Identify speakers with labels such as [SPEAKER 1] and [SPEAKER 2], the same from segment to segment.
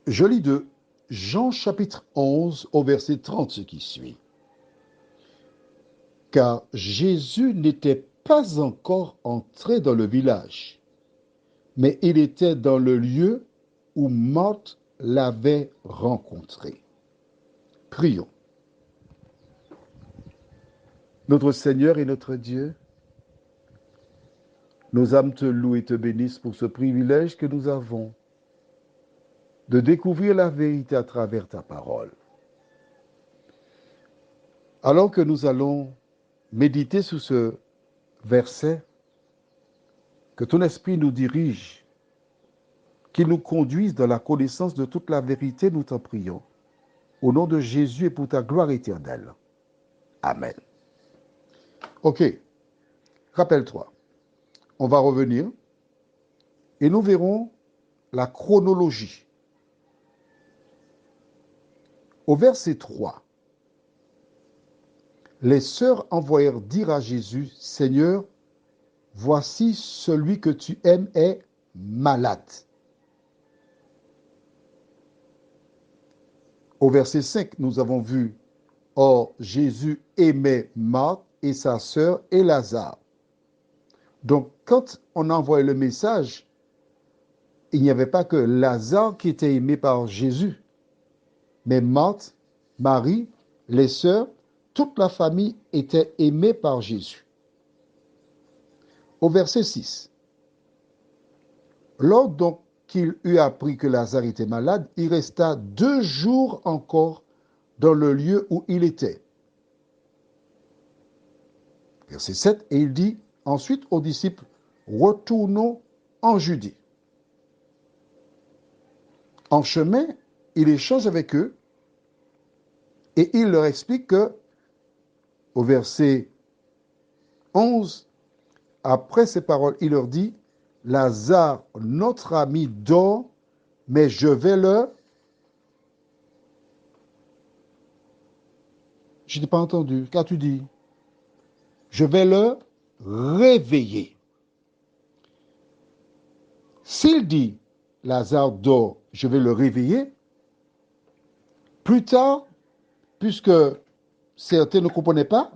[SPEAKER 1] Je lis de Jean chapitre 11 au verset 30 ce qui suit. Car Jésus n'était pas encore entré dans le village, mais il était dans le lieu où Marthe l'avait rencontré. Prions. Notre Seigneur et notre Dieu, nos âmes te louent et te bénissent pour ce privilège que nous avons de découvrir la vérité à travers ta parole. Alors que nous allons méditer sur ce verset, que ton esprit nous dirige, qu'il nous conduise dans la connaissance de toute la vérité, nous t'en prions. Au nom de Jésus et pour ta gloire éternelle. Amen. Ok, rappelle-toi, on va revenir et nous verrons la chronologie. Au verset 3, les sœurs envoyèrent dire à Jésus, Seigneur, voici celui que tu aimes est malade. Au verset 5, nous avons vu, or Jésus aimait Marthe et sa sœur et Lazare. Donc, quand on a envoyé le message, il n'y avait pas que Lazare qui était aimé par Jésus, mais Marthe, Marie, les sœurs, toute la famille était aimée par Jésus. Au verset 6, lors donc qu'il eut appris que Lazare était malade, il resta 2 jours encore dans le lieu où il était. Verset 7, et il dit ensuite aux disciples, retournons en Judée. En chemin, il échange avec eux et il leur explique que, au verset 11, après ces paroles, il leur dit, Lazare, notre ami, dort, mais je vais le... Je n'ai pas entendu. Qu'as-tu dit? Je vais le réveiller. S'il dit, Lazare dort, je vais le réveiller, plus tard, puisque certains ne comprenaient pas,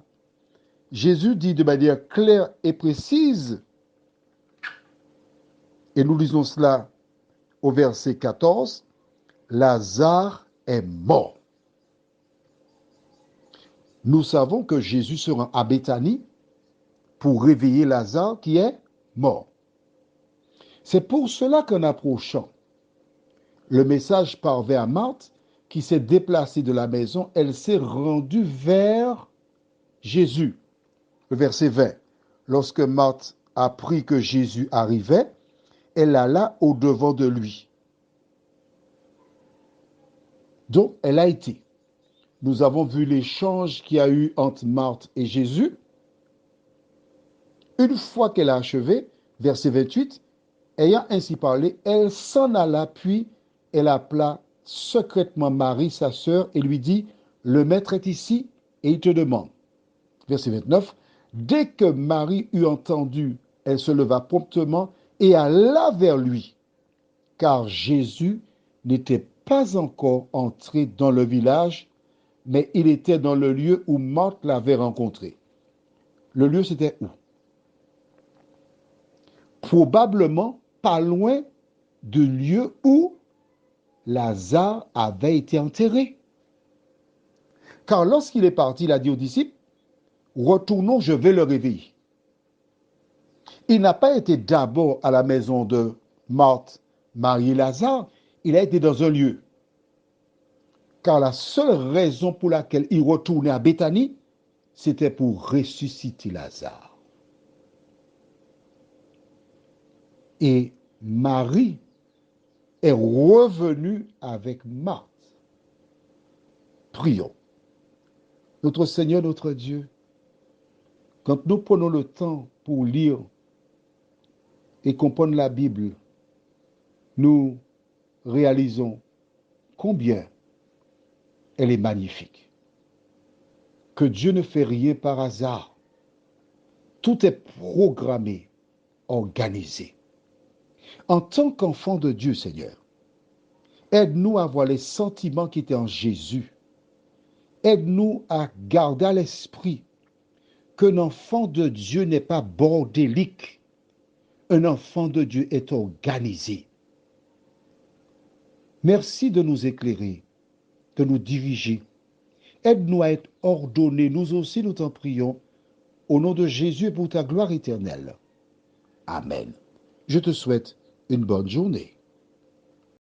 [SPEAKER 1] Jésus dit de manière claire et précise, et nous lisons cela au verset 14, Lazare est mort. Nous savons que Jésus se rend à Béthanie pour réveiller Lazare qui est mort. C'est pour cela qu'en approchant, le message parvint à Marthe qui s'est déplacée de la maison, elle s'est rendue vers Jésus. Le verset 20. Lorsque Marthe apprit que Jésus arrivait, elle alla au-devant de lui. Donc, elle a été. Nous avons vu l'échange qu'il y a eu entre Marthe et Jésus. Une fois qu'elle a achevé, verset 28, ayant ainsi parlé, elle s'en alla, puis elle appela secrètement Marie, sa sœur, et lui dit, le maître est ici et il te demande. Verset 29, dès que Marie eut entendu, elle se leva promptement et alla vers lui, car Jésus n'était pas encore entré dans le village, mais il était dans le lieu où Marthe l'avait rencontré. Le lieu, c'était où? Probablement pas loin du lieu où Lazare avait été enterré. Car lorsqu'il est parti, il a dit aux disciples, retournons, je vais le réveiller. Il n'a pas été d'abord à la maison de Marthe, Marie et Lazare, il a été dans un lieu. Car la seule raison pour laquelle il retournait à Béthanie, c'était pour ressusciter Lazare. Et Marie est revenue avec Marthe. Prions. Notre Seigneur, notre Dieu, quand nous prenons le temps pour lire et comprendre la Bible, nous réalisons combien elle est magnifique. Que Dieu ne fait rien par hasard. Tout est programmé, organisé. En tant qu'enfant de Dieu, Seigneur, Aide-nous à voir les sentiments qui étaient en Jésus. Aide-nous à garder à l'esprit qu'un enfant de Dieu n'est pas bordélique. Un enfant de Dieu est organisé. Merci de nous éclairer, de nous diriger. Aide-nous à être ordonnés. Nous aussi, nous t'en prions. Au nom de Jésus et pour ta gloire éternelle. Amen. Je te souhaite une bonne journée.